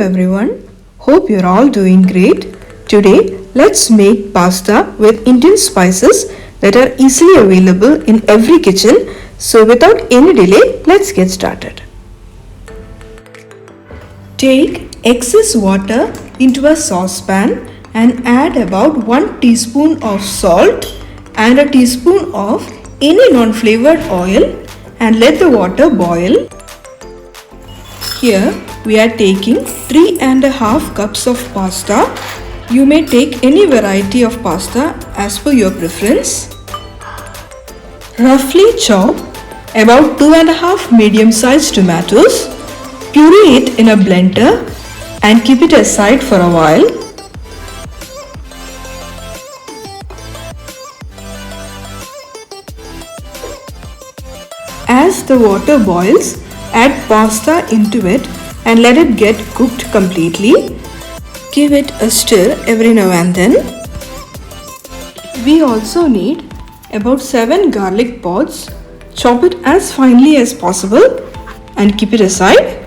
everyone. Hope you're all doing great. Today, let's make pasta with Indian spices that are easily available in every kitchen. So without any delay, let's get started. Take excess water into a saucepan and add about 1 teaspoon of salt and a teaspoon of any non-flavored oil and let the water boil. Here we are taking 3.5 cups of pasta. You may take any variety of pasta as per your preference. Roughly chop about 2.5 medium-sized tomatoes. Puree it in a blender and keep it aside for a while. As the water boils, add pasta into it and let it get cooked completely. Give it a stir every now and then. We also need about 7 garlic pods. Chop it as finely as possible and keep it aside.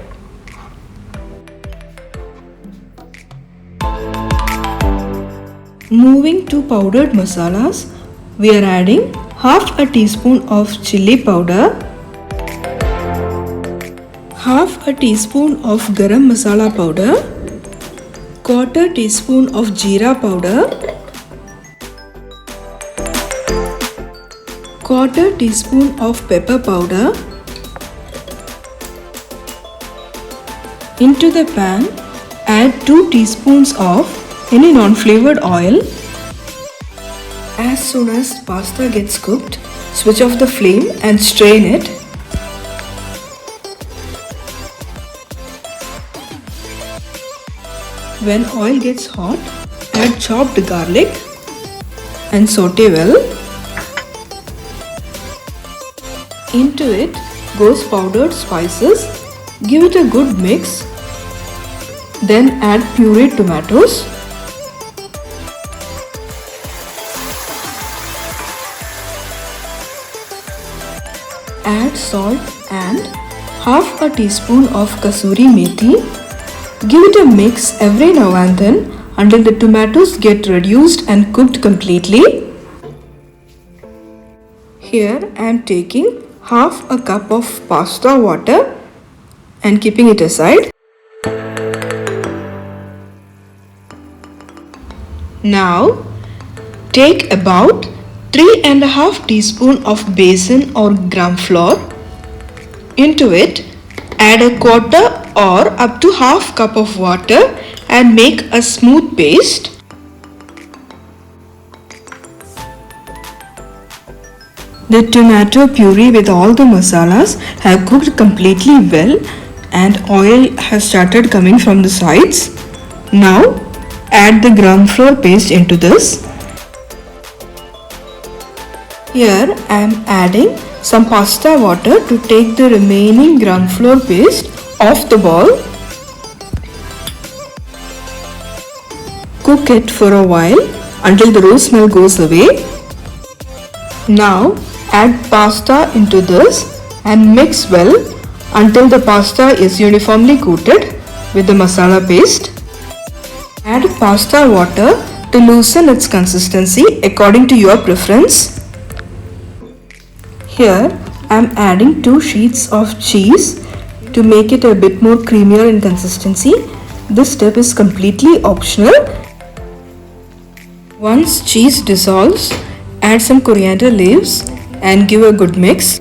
Moving to powdered masalas, we are adding half a teaspoon of chili powder, half a teaspoon of garam masala powder, quarter teaspoon of jeera powder, quarter teaspoon of pepper powder. Into the pan, add 2 teaspoons of any non-flavored oil. As soon as pasta gets cooked, switch off the flame and strain it. When oil gets hot, add chopped garlic and saute well. Into it goes powdered spices. Give it a good mix. Then add pureed tomatoes. Add salt and half a teaspoon of kasuri methi. Give it a mix every now and then until the tomatoes get reduced and cooked completely. Here I am taking half a cup of pasta water and keeping it aside. Now take about 3.5 teaspoon of besan or gram flour. Into it add a quarter or up to half cup of water and make a smooth paste. The tomato puree with all the masalas have cooked completely well and oil has started coming from the sides. Now add the gram flour paste into this. Here I am adding some pasta water to take the remaining gram flour paste off the ball. Cook it for a while until the raw smell goes away. Now add pasta into this and mix well until the pasta is uniformly coated with the masala paste. Add pasta water to loosen its consistency according to your preference. Here I am adding 2 sheets of cheese to make it a bit more creamier in consistency. This step is completely optional. Once cheese dissolves, add some coriander leaves and give a good mix.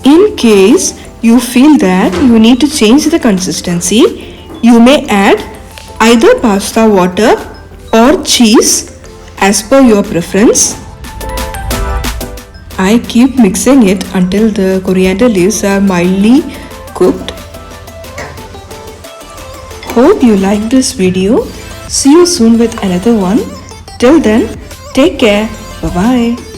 In case you feel that you need to change the consistency, you may add either pasta water or cheese as per your preference. I keep mixing it until the coriander leaves are mildly cooked. Hope you liked this video. See you soon with another one. Till then, take care. Bye-bye.